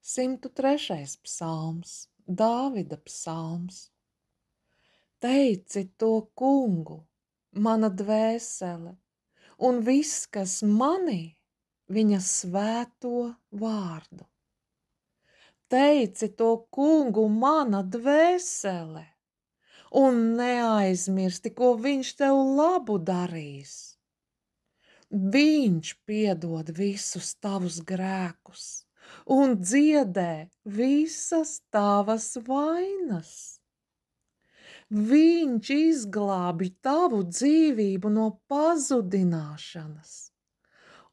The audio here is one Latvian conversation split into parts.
103. psalms, Dāvida psalms. Teici to Kungu, mana dvēsele, un viss, kas manī, viņa svēto vārdu. Teici to Kungu, mana dvēsele, un neaizmirsti, ko viņš tev labu darīs. Viņš piedod visus tavus grēkus un dziedē visas tavas vainas. Viņš izglābj tavu dzīvību no pazudināšanas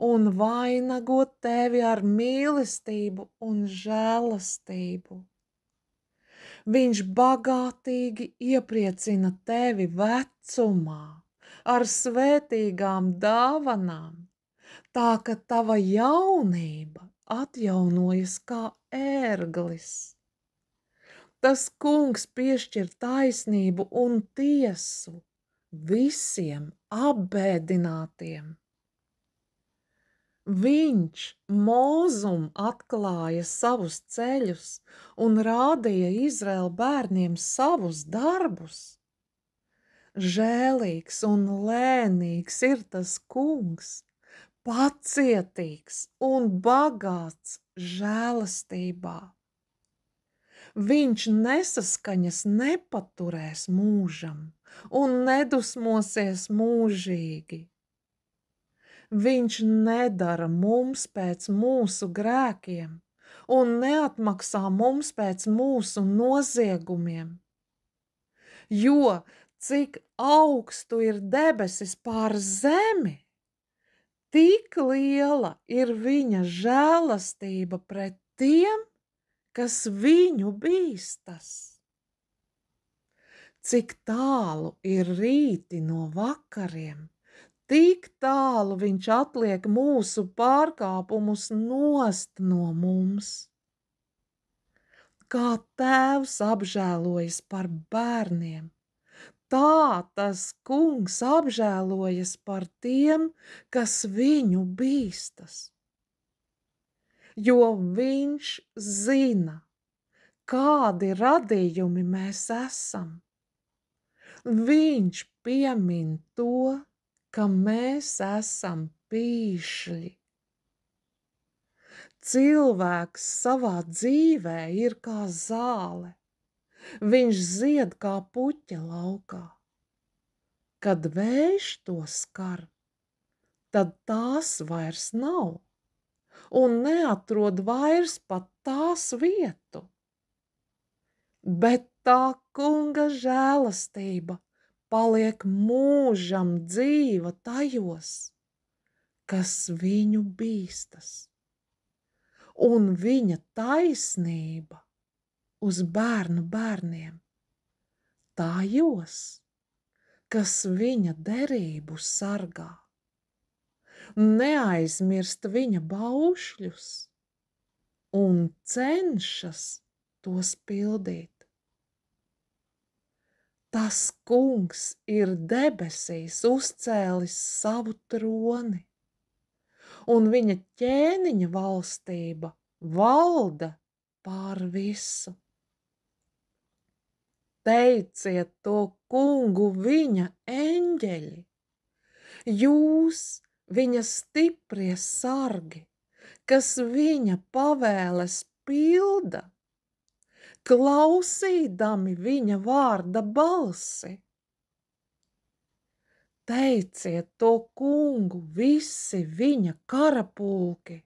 un vainago tevi ar mīlestību un žēlastību. Viņš bagātīgi iepriecina tevi vecumā ar svētīgām dāvanām, tā ka tava jaunība atjaunojas kā ērglis. Tas Kungs piešķir taisnību un tiesu visiem apbēdinātiem. Viņš Mūzum atklāja savus ceļus un rādīja Izraēla bērniem savus darbus. Žēlīgs un lēnīgs ir tas Kungs, pacietīgs un bagāts žēlastībā. Viņš nesaskaņas nepaturēs mūžam un nedusmosies mūžīgi. Viņš nedara mums pēc mūsu grēkiem un neatmaksā mums pēc mūsu noziegumiem. Jo cik augstu ir debesis pār zemi, tik liela ir viņa žēlastība pret tiem, kas viņu bīstas. Cik tālu ir rīti no vakariem, tik tālu viņš atliek mūsu pārkāpumus nost no mums. Kā tēvs apžēlojas par bērniem, tā tas Kungs apžēlojas par tiem, kas viņu bīstas. Jo viņš zina, kādi radījumi mēs esam. Viņš piemin to, ka mēs esam pīšļi. Cilvēks savā dzīvē ir kā zāle. Viņš zied kā puķa laukā. Kad vējš to skar, tad tās vairs nav un neatrod vairs pat tās vietu. Bet tā Kunga žēlastība paliek mūžam dzīva tajos, kas viņu bīstas, un viņa taisnība uz bērnu bērniem tajos, kas viņa derību sargā. Neaizmirst viņa baušļus un cenšas tos pildīt. Tas Kungs ir debesīs uzcēlis savu troni, un viņa ķēniņa valstība valda pār visu. Teiciet to Kungu viņa eņģeļi, jūs viņa stiprie sargi, kas viņa pavēles pilda, klausīdami viņa vārda balsi. Teiciet to Kungu visi viņa karapulki,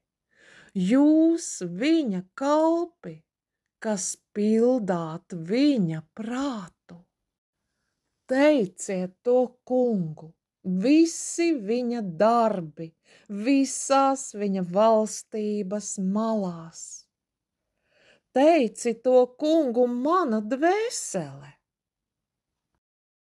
jūs viņa kalpi, kas pildāt viņa prātu. Teiciet to Kungu visi viņa darbi, visās viņa valstības malās. Teici to Kungu, mana dvēsele,